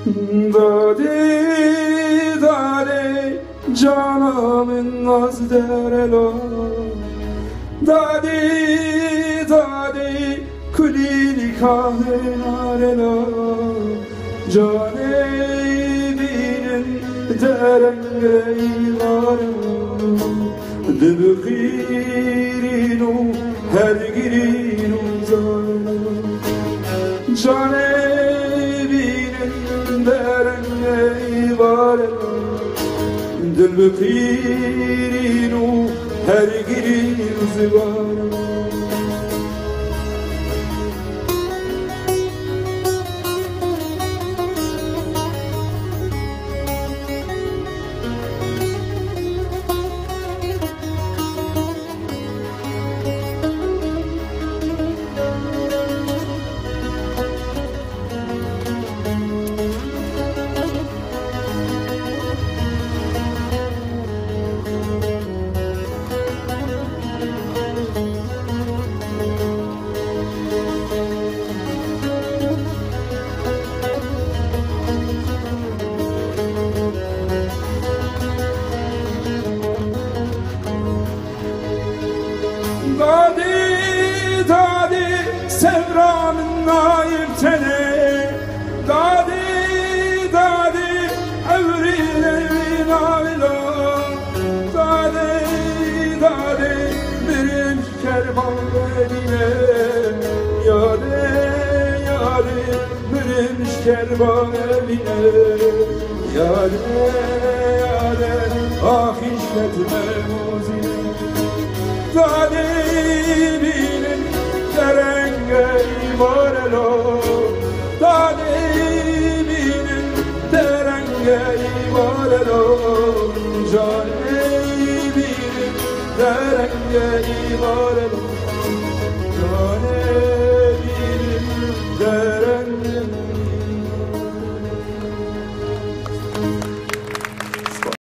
دادی دادی جانم ناز درلا دادی دادی کلیلی کاهی نارلا جانه بینن درنگی وارم دبخیرینو هر گیرینو زارم جانه بینن درنگی وارم دبخیرینو هر گیرینو زارم دادی دادی سفرانın naim tene دادی دادی evrilerin ayla دادی دادی birim kervan eline yâre yâre birim kervan eline yâre yâre ah işletme muzine دادی بینن درنگی وارلو دادی بینن درنگی وارلو جانی بینن درنگی وارلو جانی